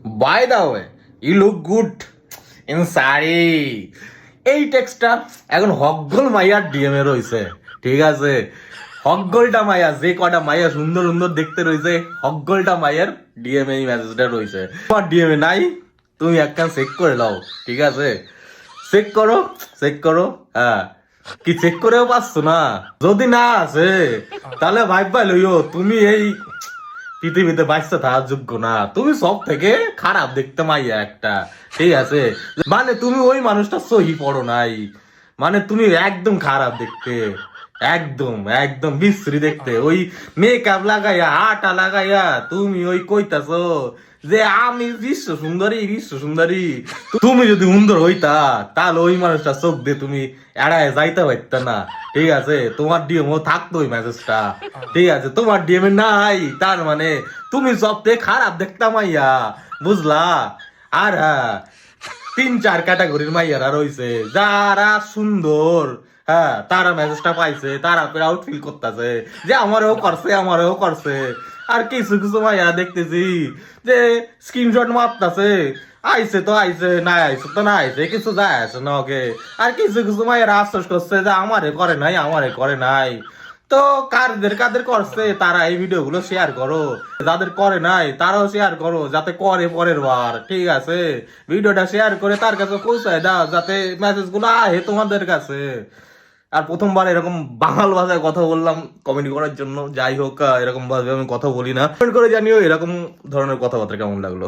By the way, you look good in sari. এই টেক্সটটা এখন হকগোল মাইয়ার ডিএম এ রয়েছে, ঠিক আছে? হকগোলটা মাইয়া, যে কটা মাইয়া সুন্দর সুন্দর দেখতে রয়েছে, হকগোলটা মাইয়ার ডিএম এই মেসেজটা রয়েছে। তোমার ডিএম এ নাই, তুমি একটা চেক করে নাও, ঠিক আছে? চেক করো, চেক করো। হ্যাঁ, কি চেক করেও পাচ্ছ না? যদি না আছে তাহলে ভাইবা লইও তুমি এই পৃথিবীতে বাঁচতে থাকার যোগ্য না। তুমি সব থেকে খারাপ দেখতে মাইয়া একটা, ঠিক আছে? মানে তুমি ওই মানুষটা সহি পড়ো নাই, মানে তুমি একদম খারাপ দেখতে, একদম একদম বিশ্রী দেখতে। ওই মেকআপ লাগাইয়া আটা লাগাইয়া তুমি ওই কইতাছো যে আমি বিশ্ব সুন্দরী, বিশ্ব সুন্দরী। তুমি যদি সুন্দর হইতা তাহলে ওই মানুষটা চোখ দিয়ে তুমি এড়ায় যাইতে পারত না, ঠিক আছে? তোমার ডিএম ও থাকতো ওই মেসেজটা, ঠিক আছে? তোমার ডিএম নাই, তার মানে তুমি সব থেকে খারাপ দেখতাম মাইয়া, বুঝলা? আর হ্যাঁ, 3-4 ক্যাটাগরির মাইয়ারা রইছে, যারা সুন্দর, হ্যাঁ, তারা মেসেজটা পাইছে, তারা প্রাউড ফিল করতেছে যে আমারও করছে, আমারও করছে। আর কিছু কিছু মাইয়ারা দেখতেছি যে স্ক্রিনশট মারতাছে, আইছে তো আইছে, না আইছে তো না আইছে, কিছু যায় আসে না ওকে। আর কিছু কিছু মাইয়ারা আফসোস করছে যে আমারে করে নাই, আমারে করে নাই। তো কাদের কাদের করছে তারা এই ভিডিও গুলো শেয়ার করো, যাদের করে নাই তারাও শেয়ার করো, যাতে করে পরের বার, ঠিক আছে? ভিডিওটা শেয়ার করে তার কাছে পৌঁছায় দাও, যাতে মেসেজ গুলো আহে তোমাদের কাছে। আর প্রথমবার এরকম বাঙাল ভাষায় কথা বললাম কমেডি করার জন্য, যাই হোক, এরকম ভাবে আমি কথা বলি না। কমেন্ট করে জানিও এরকম ধরনের কথাবার্তা কেমন লাগলো।